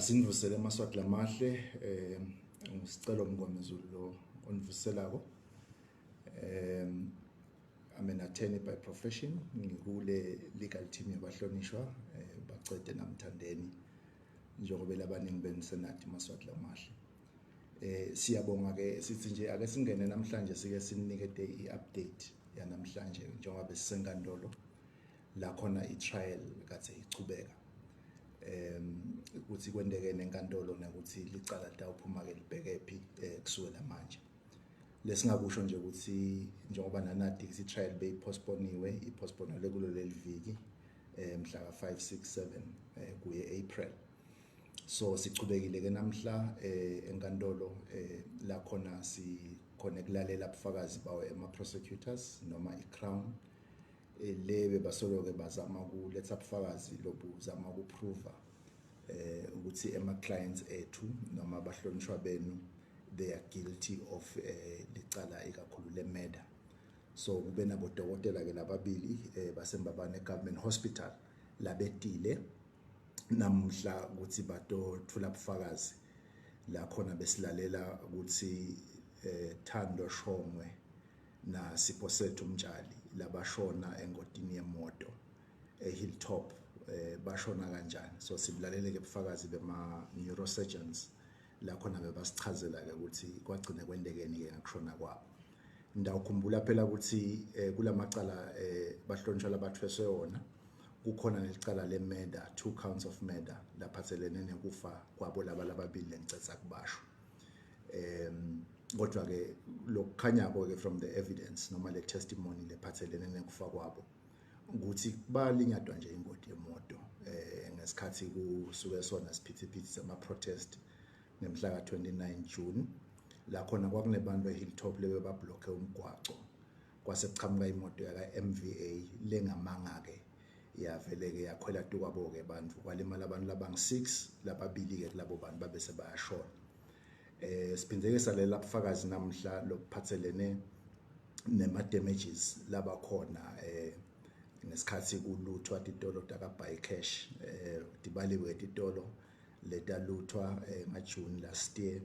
Asindvusele emaswati lamahle ngisicela umngomezulu lo onivuselako. I'm an attorney by profession, ngikule legal team yabahlonishwa bacede namthandeni njengoba labaningi benisenathi emaswati lamahle. Siyabonga ke sithi nje ake singene namhlanje sike sinikete iupdate yanamhlanje njengoba sisenkantolo la khona itrial kade ichubeka. Ukuthi kwendeke nenkantolo nokuthi licala litawuphuma ke libhekephi kusukela manje. Lesingakusho nje ukuthi njengoba nanati itrial beyipostponiwe ipostponele kulo leliviki mhla ka 5 6 7 kuye April. So sichubekile ke namhla enkantolo la khona sikhona kulalela ubufakazi bawo ema prosecutors noma iCrown lebe basoloke bazama ukuletha ubufakazi lobuzama ukuprova ukuthi ema clients ethu noma abahlonishwa benu they are guilty of licala ikakhulu le murder. So kube nabodokotela ke lababili basembabane government hospital labetile namhla ukuthi bathola ubufakazi la khona besilalela ukuthi Thando Shongwe na Siposethu Mtshali labashona engodini yemoto eHilltop bashona kanjani. So sibulalele ke ubufakazi bema neurosurgeons la khona bebasichazela ke ukuthi kwagcina kwendekeni ke ngakushona kwabo. Ndawukhumbula phela ukuthi kulamacala bahlonishwa labathweswe wona kukhona nelicala le murder, 2 counts of murder laphathelene nekufa kwabo lababili engicetha kubasho. Kodwa ke lokukhanya ke from the evidence noma le testimony lephathelene nekufa kwabo ukuthi balinyadwa nje ingoti yemoto ngesikhathi kusuke sona siphithiphithi sama protest nemhla ka 29 June la khona kwakunebantu eHilltop lebe bablock umgwaco kwase kuqhamuka imoto yaka MVA lengamanga ke yavele ke yakhwela tukwabo ke abantu kwalimala abantu labang6 lababili ke kulabo bantu babese bayashona. Siphindeke salela ubufakazi namhla lokuphathelene nema damages laba khona ngesikhathi kuluthwa itolo taka buy cash dibaliwe itolo letaluthwa ngaJune last year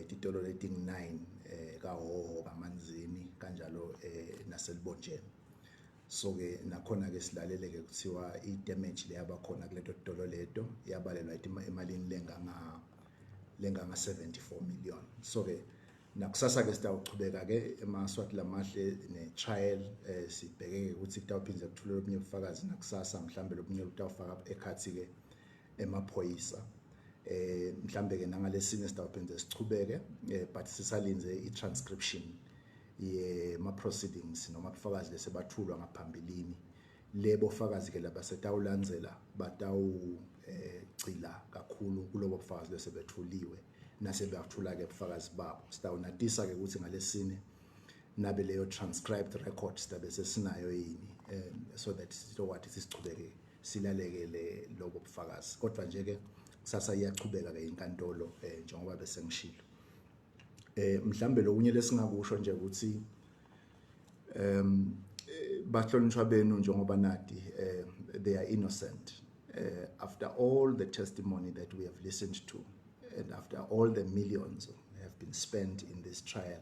itolo leting9 kaHoho kaManzini kanjalo naselibonjeni. So ke nakhona ke silalele ke kuthiwa idamage leyaba khona kuleto tolo leto yabalelwa emalini lenganga 74 million. So ke nakusasa ke sitawuchubeka ke emaswati lamahle netrial sibheke ukuthi kutawuphindze kuthulela obunye ubufakazi nakusasa mhlambe lobunye utawufaka ekhathi ke emaphoyisa mhlambe ke nangalesine sitawuphindze sichubeke but sisalinze itranscription ma proceedings noma ubufakazi lesebathulwa ngaphambilini lebo bufakazi ke labasetawulandzela batawu cila kakhulu kulobo bufakazi lesebethuliwe nasebathula ke ubufakazi babo. Sitawunatisa ke ukuthi ngalesine nabe leyo transcribed records tabe sesinayo yini so that sitokwathi sichubeke silalekele lobo bufakazi. Kodwa nje ke kusasa iyachubeka ke inkantolo njengoba bese ngishilo. Mhlambe lokunye lesingakusho nje ukuthi bahlonishwa benu njengoba nati they are innocent after all the testimony that we have listened to and after all the millions have been spent in this trial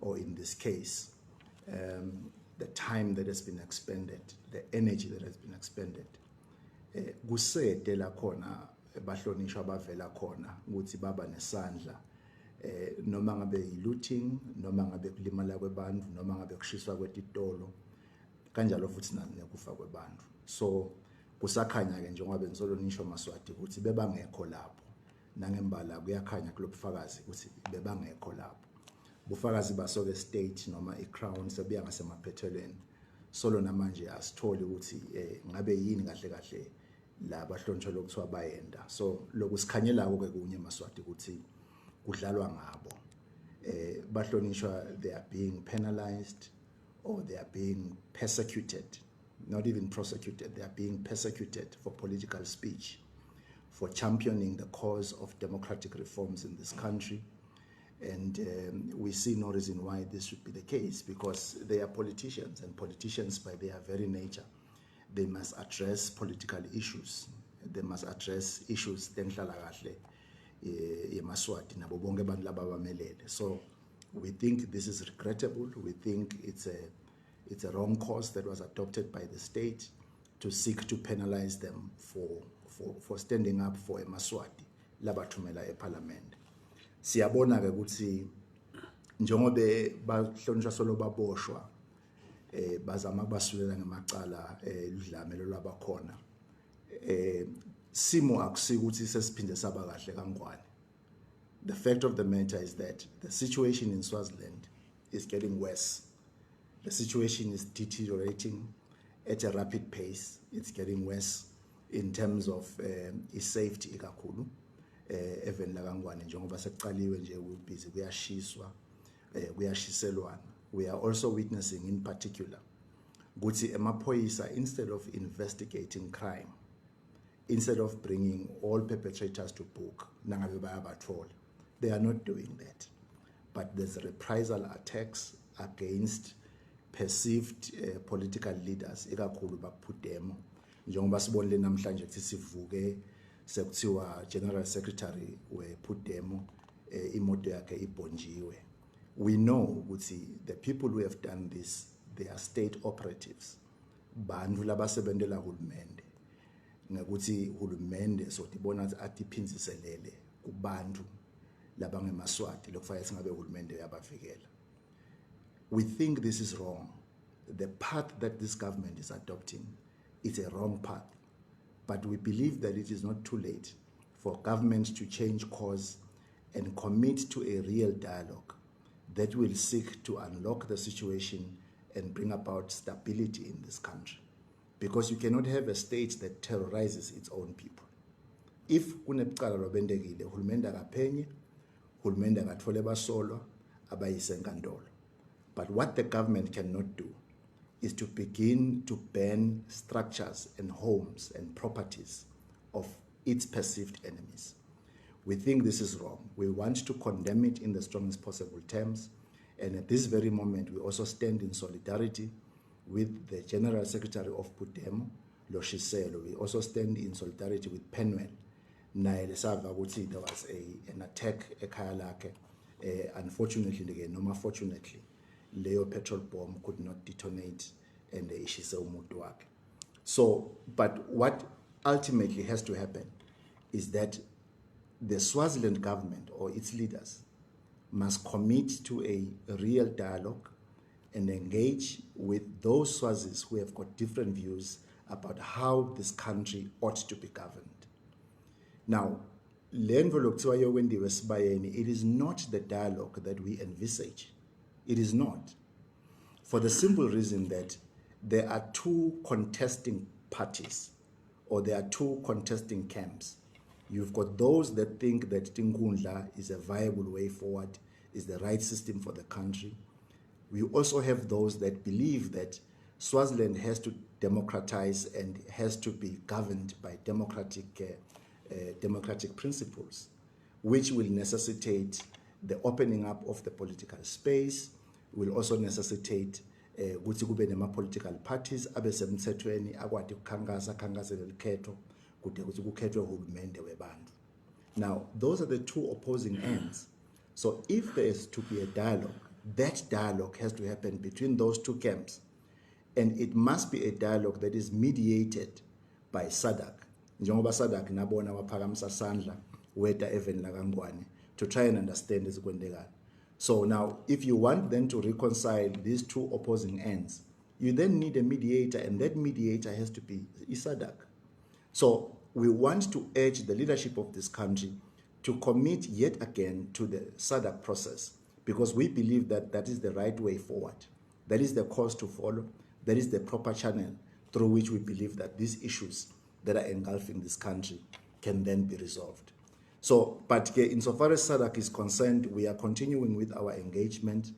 or in this case, the time that has been expended, the energy that has been expended, kusede la khona bahlonishwa bavela khona ukuthi baba nesandla noma ngabe yilooting noma ngabe kulimala kwebantu noma ngabe kushiswa kwetitolo kanjalo futhi nekufa kwebantu. So kusakhanya ke njengoba benisolonishwa maswati ukuthi bebangekho lapho nangembala kuyakhanya kulobufakazi ukuthi bebangekho lapho. Bufakazi basoke state noma iCrown sebuya ngasemaphethelweni solo namanje asitholi ukuthi ngabe yini kahle kahle la bahlonishwa lokuthiwa bayenda. So lokusikhanyela ke kunye maswati ukuthi kudlalwa ngabo bahlonishwa they are being penalized or they are being persecuted, not even prosecuted, they are being persecuted for political speech, for championing the cause of democratic reforms in this country. And we see no reason why this should be the case, because they are politicians, and politicians by their very nature, they must address political issues they must address issues tenhlalakahle yemaswati nabo bonke abantu laba abamelele. So we think this is regrettable. We think it's a wrong course that was adopted by the state to seek to penalize them for standing up for emaswati labathumela eParliament. Siyabona ke ukuthi njengobe bahlonishwa solo baboshwa bazama kubasulela ngemacala ludlamelo lwabakhona simo akusiki ukuthi sesiphinde saba kahle kangwane. The fact of the matter is that the situation in Swaziland is getting worse. The situation is deteriorating at a rapid pace. It's getting worse in terms of its safety ikakhulu even la kangwane njengoba sekuqaliwe nje ubhizi kuyashiswa kuyashiselwana. We are also witnessing in particular ukuthi emaphoyisa, instead of investigating crime, instead of bringing all perpetrators to book, nangabe bayabathola, they are not doing that. But there's reprisal attacks against perceived political leaders, ikakhulu baphudemo njengoba sibonile namhlanje ukuthi sivuke sekuthiwa General Secretary wephudemo imoto yakhe ibhonjiwe. We know ukuthi the people who have done this, they are state operatives, bantu labasebentela hulumende, ngekuthi hulumende so tibona atiphinziselele kubantu labangemaswati lokufanele singabe hulumende yabavikela. We think this is wrong. The path that this government is adopting is a wrong path, but we believe that it is not too late for government to change course and commit to a real dialogue that will seek to unlock the situation and bring about stability in this country. Because you cannot have a state that terrorizes its own people. If kunebucala lobendekile, hulumende akaphenye, hulumende akathole basolwa, abayise enkantolo. But what the government cannot do is to begin to ban structures and homes and properties of its perceived enemies. We think this is wrong. We want to condemn it in the strongest possible terms. And at this very moment, we also stand in solidarity with the General Secretary of Phudemo, Loshiselo. We also stand in solidarity with Penwell. Naye lesava ukuthi there was an attack ekhaya lakhe. Unfortunately, again, no, fortunately, Leo petrol bomb could not detonate and ishise umuntu wakhe. So, but what ultimately has to happen is that the Swaziland government or its leaders must commit to a real dialogue and engage with those Swazis who have got different views about how this country ought to be governed. Now, it is not the dialogue that we envisage. It is not. For the simple reason that there are two contesting parties, or there are two contesting camps. You've got those that think that Tinkundla is a viable way forward, is the right system for the country. We also have those that believe that Swaziland has to democratize and has to be governed by democratic principles, which will necessitate the opening up of the political space, will also necessitate ukuthi kube nema-political parties abesemthethweni akwadi ukukhankasele likhetho kude ukuthi kukhethwe uhulumende webantu. Now, those are the two opposing ends. So if there is to be a dialogue, that dialogue has to happen between those two camps. And it must be a dialogue that is mediated by SADC. Njengoba SADC nabona baphakamisa sandla weta even lakangwane to try and understand izikwendekana. So now, if you want then to reconcile these two opposing ends, you then need a mediator, and that mediator has to be SADC. So we want to urge the leadership of this country to commit yet again to the SADC process, because we believe that that is the right way forward. That is the course to follow. That is the proper channel through which we believe that these issues that are engulfing this country can then be resolved. So, but insofar as SADC is concerned, we are continuing with our engagement,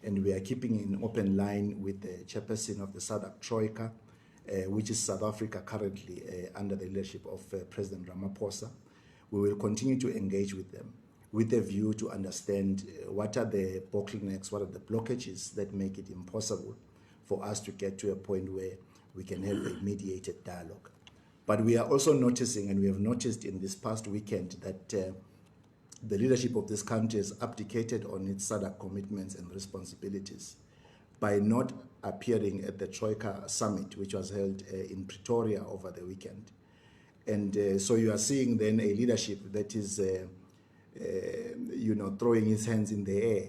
and we are keeping an open line with the chairperson of the SADC Troika, which is South Africa currently under the leadership of President Ramaphosa. We will continue to engage with them with a view to understand what are the bottlenecks, what are the blockages that make it impossible for us to get to a point where we can have a mediated dialogue. But we are also noticing, and we have noticed in this past weekend, that the leadership of this country has abdicated on its SADC commitments and responsibilities by not appearing at the Troika Summit, which was held in Pretoria over the weekend. And so you are seeing then a leadership that is, throwing its hands in the air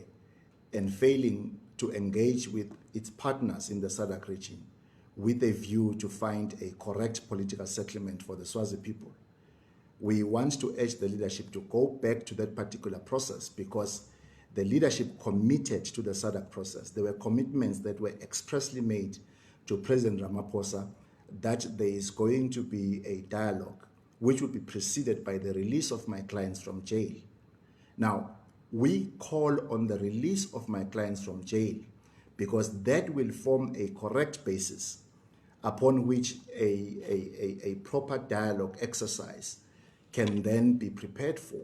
and failing to engage with its partners in the SADC region with a view to find a correct political settlement for the Swazi people. We want to urge the leadership to go back to that particular process, because the leadership committed to the SADC process. There were commitments that were expressly made to President Ramaphosa that there is going to be a dialogue which will be preceded by the release of my clients from jail. Now, we call on the release of my clients from jail because that will form a correct basis upon which a proper dialogue exercise can then be prepared for.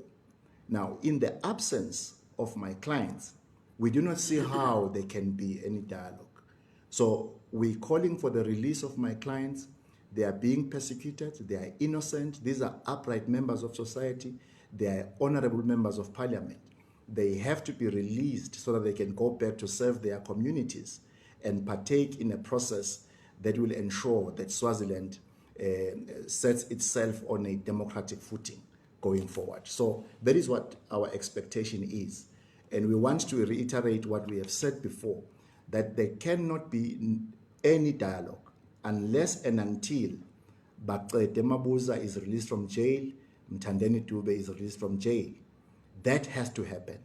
Now, in the absence of my clients, we do not see how there can be any dialogue. So we're calling for the release of my clients. They are being persecuted. They are innocent. These are upright members of society. They are honorable members of parliament. They have to be released so that they can go back to serve their communities and partake in a process that will ensure that Swaziland sets itself on a democratic footing going forward. So that is what our expectation is. And we want to reiterate what we have said before, that there cannot be any dialogue unless and until Baqede Mabuza is released from jail, Mthandeni Dube is released from jail. That has to happen.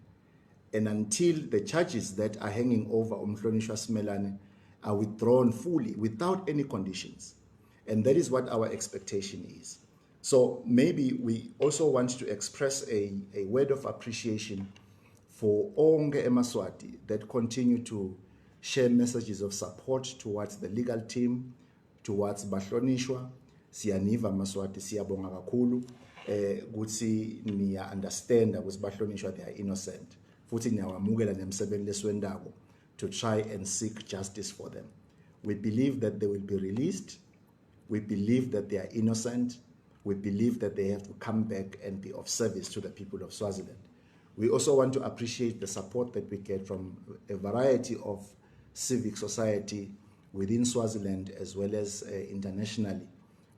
And until the charges that are hanging over Mhlonishwa Simelane are withdrawn fully without any conditions. And that is what our expectation is. So maybe we also want to express a word of appreciation for Onge Emaswati that continue to share messages of support towards the legal team, towards Bahlonishwa. Siyaniva Maswati, siyabonga kakhulu. Ukuthi niya understand ukuthi Bahlonishwa they are innocent. Futhi niyawamukela nemsebenzi leswendako to try and seek justice for them. We believe that they will be released. We believe that they are innocent. We believe that they have to come back and be of service to the people of Swaziland. We also want to appreciate the support that we get from a variety of civic society within Swaziland as well as internationally.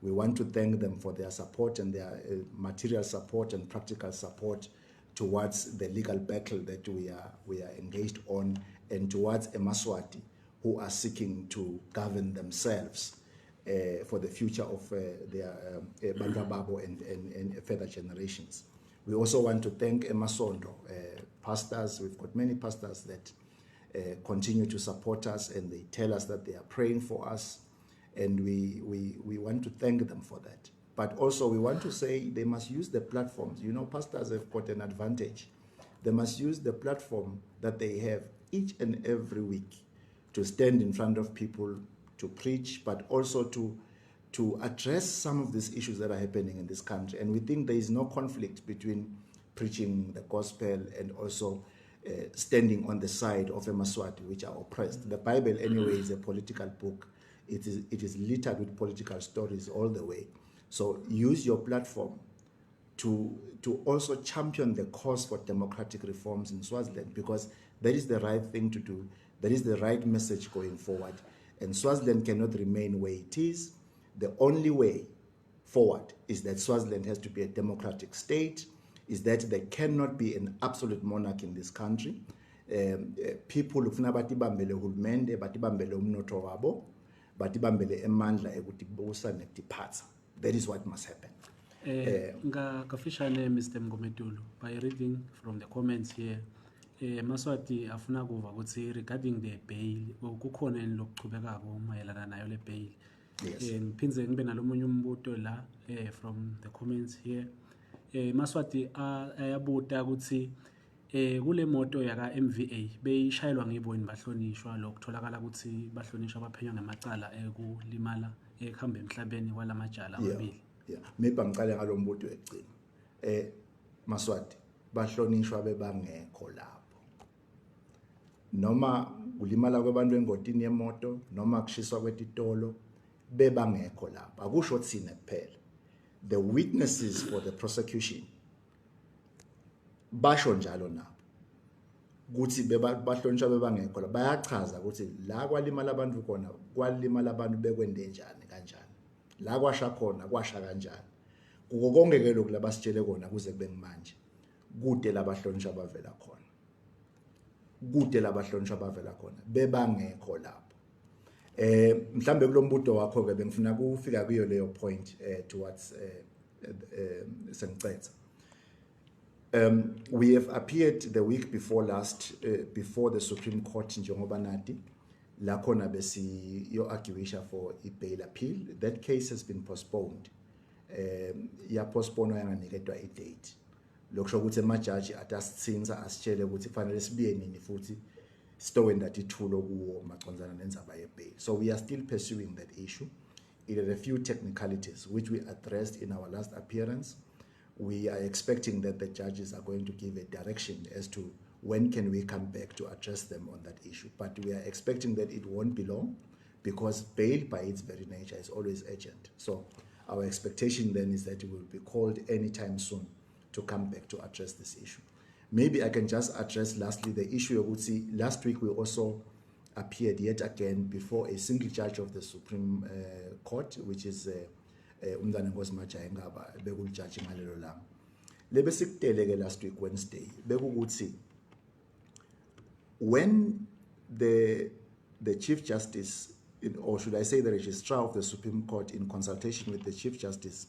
We want to thank them for their support and their material support and practical support towards the legal battle that we are engaged on, and towards Emaswati who are seeking to govern themselves for the future of their Bandababo and further generations. We also want to thank Emasondo, pastors. We've got many pastors that continue to support us, and they tell us that they are praying for us, and we want to thank them for that. But also we want to say they must use the platforms. You know, pastors have got an advantage. They must use the platform that they have each and every week to stand in front of people, to preach, but also to address some of these issues that are happening in this country. And we think there is no conflict between preaching the gospel and also standing on the side of Emaswati, which are oppressed. The Bible anyway is a political book. It is littered with political stories all the way. So use your platform to also champion the cause for democratic reforms in Swaziland, because that is the right thing to do. That is the right message going forward. And Swaziland cannot remain where it is. The only way forward is that Swaziland has to be a democratic state, is that there cannot be an absolute monarch in this country. People ufuna batibambele hulumende, batibambele umnotho wabo, batibambele emandla ekubusa nekutiphatsa. That is what must happen. Ngafishane Mr. Mngomedulu, by reading from the comments here, Maswati afuna kuva ukuthi regarding the bail kukhona yini lokuchubekako mayelana nayo le bail. Ngiphindze ngibe nalomunye umbuto la from the comments here. Maswati ayabuta ukuthi kule moto yaka MVA beyishayelwa ngeboni Bahlonishwa lokutholakala ukuthi Bahlonishwa baphenywa ngamacala ekulimala ekuhamba emhlabeni kwalamajala amabili. Maybe ngiqale ngalombuto egcina. Maswati Bahlonishwa bebangekho lapho. Noma kulimala kwabantu engotini yemoto, noma kushiswa kwetitolo, bebangekho lapha akusho thina kuphela. The witnesses for the prosecution basho njalo nabo ukuthi bahlonishwa bebangekho la bayachaza ukuthi la kwalimala abantu khona kwalimala abantu bekwende njani kanjani la kwasha khona kwasha kanjani kuko konke ke lokhu labasitshele kona kuze kube manje kude labahlonishwa bavela khona kude labahlonishwa bavela khona bebangekho lapho mhlambe kulombuto wakho ke bengifuna kufika kuyo leyo point towards sengicetha. We have appeared the week before last before the Supreme Court njengoba nati la khona besi yo arguisha for a bail appeal. That case has been postponed. Ya postpone yanganikedwa I date. Lokusho ukuthi emajaji atasitsinza asitshele ukuthi kufanele sibiye nini futhi sitowenda ithulo kuwo macondzana nenzaba ye bail. So we are still pursuing that issue. It had a few technicalities which we addressed in our last appearance. We are expecting that the judges are going to give a direction as to when can we come back to address them on that issue. But we are expecting that it won't be long because bail by its very nature is always urgent. So our expectation then is that it will be called anytime soon to come back to address this issue. Maybe I can just address lastly the issue of Utsi. Last week we also appeared yet again before a single judge of the Supreme Court, which is Umdana Nkosi Majayengaba, bekul judge ngalelo langa. Lebe sikuteleke last week Wednesday, bekukuthi when the Chief Justice, or should I say the Registrar of the Supreme Court in consultation with the Chief Justice,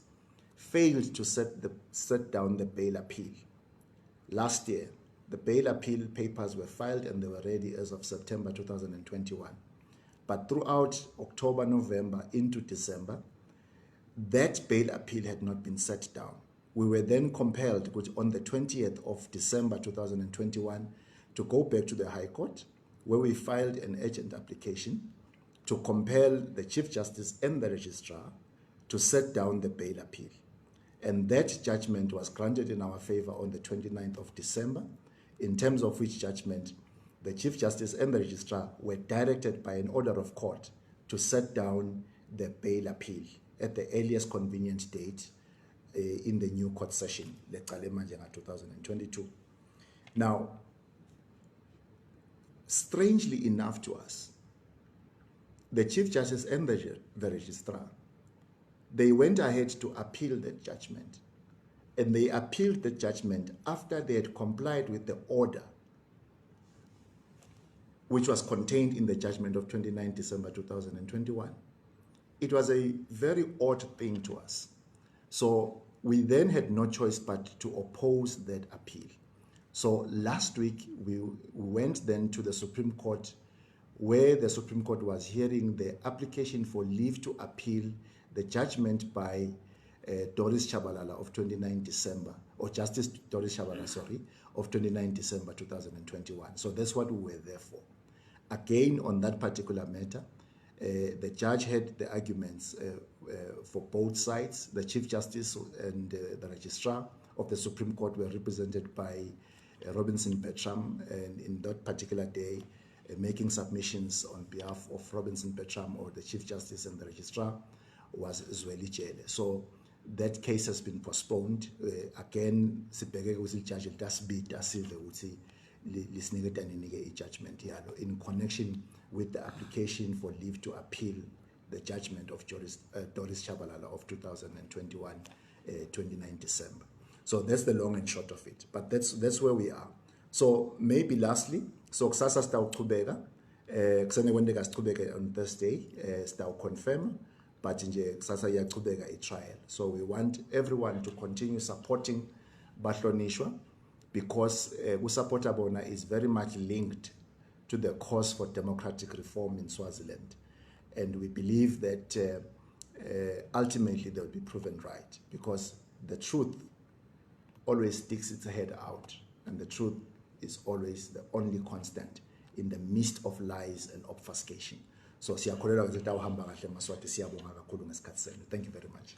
failed to set down the bail appeal. Last year, the bail appeal papers were filed and they were ready as of September 2021. But throughout October, November into December, that bail appeal had not been set down. We were then compelled on the 20th of December 2021 to go back to the High Court, where we filed an urgent application to compel the Chief Justice and the Registrar to set down the bail appeal. And that judgment was granted in our favor on the 29th of December, in terms of which judgment the Chief Justice and the Registrar were directed by an order of court to set down the bail appeal at the earliest convenient date in the new court session, 2022. Now, strangely enough to us, the Chief Justice and the Registrar, they went ahead to appeal that judgment. And they appealed the judgment after they had complied with the order which was contained in the judgment of 29 December 2021. It was a very odd thing to us. So we then had no choice but to oppose that appeal. So last week we went then to the Supreme Court, where the Supreme Court was hearing the application for leave to appeal the judgment by Doris Chabalala of 29 December, or Justice Doris Chabalala, sorry, of 29 December 2021. So that's what we were there for. Again, on that particular matter, the judge had the arguments for both sides. The Chief Justice and the Registrar of the Supreme Court were represented by Robinson Bertram, and in that particular day, making submissions on behalf of Robinson Bertram, or the Chief Justice and the Registrar, was Zweli Jele. So that case has been postponed. Again, sibheke ukuthi judge dasibida sive ukuthi lisiniketa ninike judgment yalo in connection with the application for leave to appeal the judgment of Doris Chabalala of 2021, 29 December. So that's the long and short of it. But that's where we are. So maybe lastly, so kusasa sitawuchubeka, kusene kwendeka sichubeke on Thursday, sitawuconfirm, but nje kusasa iyachubeka a trial. So we want everyone to continue supporting Bahlonishwa, because uSupporta Bona is very much linked to the cause for democratic reform in Swaziland. And we believe that ultimately they'll be proven right, because the truth always sticks its head out, and the truth is always the only constant in the midst of lies and obfuscation. So siyakholelwa ukuthi tawuhamba kahle Maswati, siyabonga kakhulu ngesikhathi senu. Thank you very much.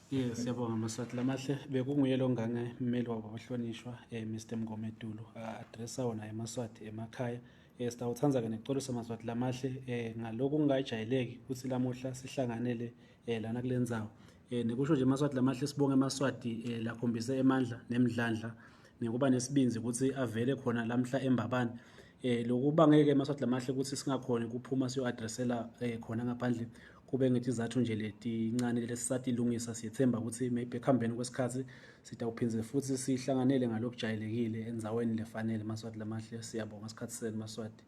Yes, siyabonga Maswati Lamahle. Bekunguye lo ngane mmeli wabahlonishwa Mr. Mngome Dulu addressa wona eMaswati emakhaya Sitawuthanza ke nekuxolisa Maswati Lamahle ngalokho kungajayeleki ukuthi lamuhla sihlanganele lana kule ndzawo. Nekusho nje Maswati Lamahle sibonge Maswati lakhombise emandla nemidlandla nekuba nesibinzi ukuthi avele khona lamhla eMbabane. Lokuba ngeke Maswati Lamahle ukuthi singakhona ukuphuma siyo-addressela khona ngaphandle kube ngithi izathu nje letincane lesisatilungisa. Siyethemba ukuthi maybe ekuhambeni kwesikhathi sitawuphindze futhi sihlanganele ngalokujayelekile endzaweni lefanele Maswati Lamahle. Siyabonga isikhathi senu Maswati.